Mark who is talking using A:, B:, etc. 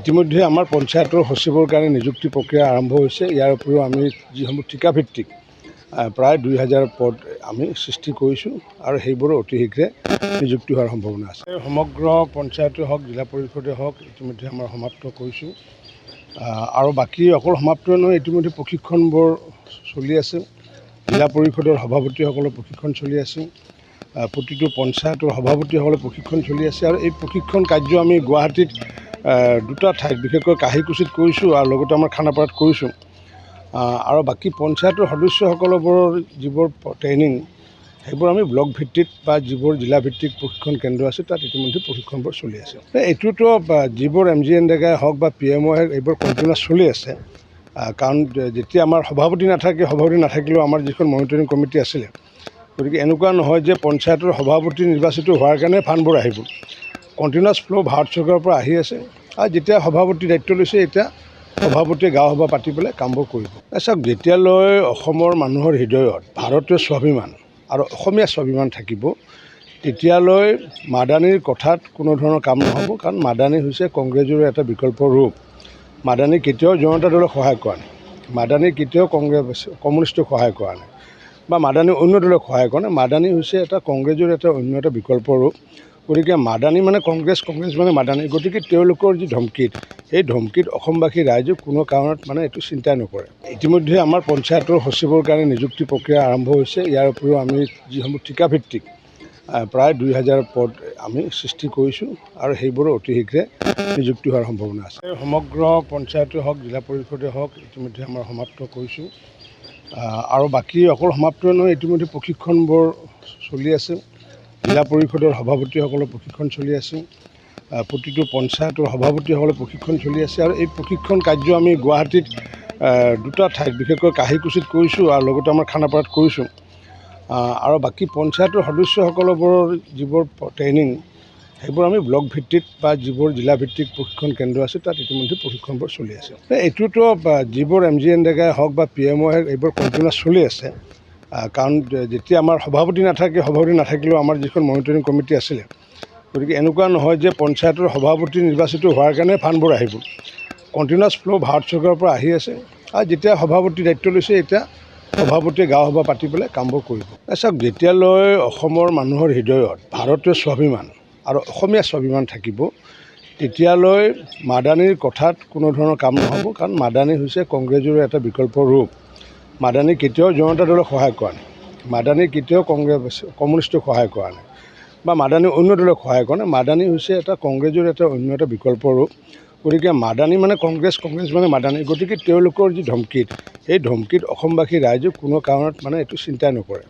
A: ইতিমধ্যে আমাৰ পঞ্চায়তৰ সচিবৰ কাৰণে নিযুক্তি প্ৰক্ৰিয়া আৰম্ভ হৈছে। ইয়াৰ উপৰিও আমি যিসমূহ ঠিকাভিত্তিক প্ৰায় 2000 পদ আমি সৃষ্টি কৰিছোঁ আৰু সেইবোৰো অতি শীঘ্ৰে নিযুক্তি হোৱাৰ সম্ভাৱনা আছে। সমগ্ৰ পঞ্চায়তে হওক, জিলা পৰিষদে হওক, ইতিমধ্যে আমাৰ সমাপ্ত কৰিছোঁ আৰু বাকী অকল সমাপ্ত নহয়, ইতিমধ্যে প্ৰশিক্ষণবোৰ চলি আছে। জিলা পৰিষদৰ সভাপতিসকলৰ প্ৰশিক্ষণ চলি আছে, প্ৰতিটো পঞ্চায়তৰ সভাপতিসকলৰ প্ৰশিক্ষণ চলি আছে আৰু এই প্ৰশিক্ষণ কাৰ্য আমি গুৱাহাটীত দুটা ঠাইত বিশেষকৈ কাহিকুছিত কৰিছোঁ আৰু লগতে আমাৰ খানাপাৰাত কৰিছোঁ আৰু বাকী পঞ্চায়তৰ সদস্যসকলৰ যিবোৰ ট্ৰেইনিং সেইবোৰ আমি ব্লক ভিত্তিত বা যিবোৰ জিলা ভিত্তিক প্ৰশিক্ষণ কেন্দ্ৰ আছে তাত ইতিমধ্যে প্ৰশিক্ষণবোৰ চলি আছে। এইটোতো যিবোৰ MGNREGA হওক বা PMO হওক এইবোৰ কণ্টিনিউৱাছ চলি আছে, কাৰণ যেতিয়া আমাৰ সভাপতি নাথাকিলেও আমাৰ যিখন মনিটৰিং কমিটি আছিলে, গতিকে এনেকুৱা নহয় যে পঞ্চায়তৰ সভাপতি নিৰ্বাচিত হোৱাৰ কাৰণে ফাণ্ডবোৰ আহিব। কণ্টিনিউৱাছ ফ্ল' ভাৰত চৰকাৰৰ পৰা আহি আছে আৰু যেতিয়া সভাপতি দায়িত্ব লৈছে এতিয়া সভাপতিয়ে গাঁও সভা পাতি পেলাই কামবোৰ কৰিব। চাওক, যেতিয়ালৈ অসমৰ মানুহৰ হৃদয়ত ভাৰতীয় স্বাভিমান আৰু অসমীয়া স্বাভিমান থাকিব তেতিয়ালৈ মাদানীৰ কথাত কোনো ধৰণৰ কাম নহ'ব, কাৰণ মাদানী হৈছে কংগ্ৰেছৰ এটা বিকল্প ৰূপ। মাদানী কেতিয়াও জনতা দলক সহায় কৰা নাই, মাদানী কেতিয়াও কমিউনিষ্টক সহায় কৰা নাই বা মাদানী অন্য দলক সহায় কৰা নাই। মাদানী হৈছে এটা কংগ্ৰেছৰ অন্য এটা বিকল্প ৰূপ। গতিকে মাদানী মানে কংগ্ৰেছ মানে মাদানী। গতিকে তেওঁলোকৰ যি ধমকিত, সেই ধমকিত অসমবাসী ৰাইজে কোনো কাৰণত এইটো চিন্তা নকৰে। ইতিমধ্যে আমাৰ পঞ্চায়তৰ সচিবৰ কাৰণে নিযুক্তি প্ৰক্ৰিয়া আৰম্ভ হৈছে। ইয়াৰ উপৰিও আমি যিসমূহ ঠিকাভিত্তিক প্ৰায় 2000 পদ আমি সৃষ্টি কৰিছোঁ আৰু সেইবোৰো অতি শীঘ্ৰে নিযুক্তি হোৱাৰ সম্ভাৱনা আছে। সমগ্ৰ পঞ্চায়তে হওক, জিলা পৰিষদে হওক, ইতিমধ্যে আমাৰ সমাপ্ত কৰিছোঁ আৰু বাকী অকল সমাপ্ত নহয়, ইতিমধ্যে প্ৰশিক্ষণবোৰ চলি আছে। জিলা পৰিষদৰ সভাপতিসকলৰ প্ৰশিক্ষণ চলি আছে, প্ৰতিটো পঞ্চায়তৰ সভাপতিসকলৰ প্ৰশিক্ষণ চলি আছে আৰু এই প্ৰশিক্ষণ কাৰ্য আমি গুৱাহাটীত দুটা ঠাইত বিশেষকৈ কাহিকুছিত কৰিছোঁ আৰু লগতে আমাৰ খানাপাৰাত কৰিছোঁ আৰু বাকী পঞ্চায়তৰ সদস্যসকলৰ যিবোৰ ট্ৰেইনিং সেইবোৰ আমি ব্লক ভিত্তিত বা যিবোৰ জিলা ভিত্তিক প্ৰশিক্ষণ কেন্দ্ৰ আছে তাত ইতিমধ্যে প্ৰশিক্ষণবোৰ চলি আছে। এইটোতো যিবোৰ MGNREGA হওক বা PMO হওক এইবোৰ কণ্টিনিউৱাছ চলি আছে, কাৰণ যেতিয়া আমাৰ সভাপতি নাথাকিলেও আমাৰ যিখন মনিটৰিং কমিটি আছিলে, গতিকে এনেকুৱা নহয় যে পঞ্চায়তৰ সভাপতি নিৰ্বাচিত হোৱাৰ কাৰণে ফাণ্ডবোৰ আহিব। কণ্টিনিউৱাছ ফ্ল' ভাৰত চৰকাৰৰ পৰা আহি আছে আৰু যেতিয়া সভাপতি দায়িত্ব লৈছে এতিয়া সভাপতিয়ে গাঁও সভা পাতি পেলাই কামবোৰ কৰিব। চাওক, যেতিয়ালৈ অসমৰ মানুহৰ হৃদয়ত ভাৰতীয় স্বাভিমান আৰু অসমীয়া স্বাভিমান থাকিব তেতিয়ালৈ মাদানীৰ কথাত কোনো ধৰণৰ কাম নহ'ব, কাৰণ মাদানী হৈছে কংগ্ৰেছৰ এটা বিকল্প ৰূপ। মাদানী কেতিয়াও জনতা দলক সহায় কৰা নাই, মাদানী কেতিয়াও কমিউনিষ্টক সহায় কৰা নাই বা মাদানী অন্য দলক সহায় কৰা নাই। মাদানী হৈছে এটা কংগ্ৰেছৰ অন্য এটা বিকল্প ৰূপ। গতিকে মাদানী মানে কংগ্ৰেছ মানে মাদানী। গতিকে তেওঁলোকৰ যি ধমকিত, সেই ধমকিত অসমবাসী ৰাইজে কোনো কাৰণত এইটো চিন্তা নকৰে।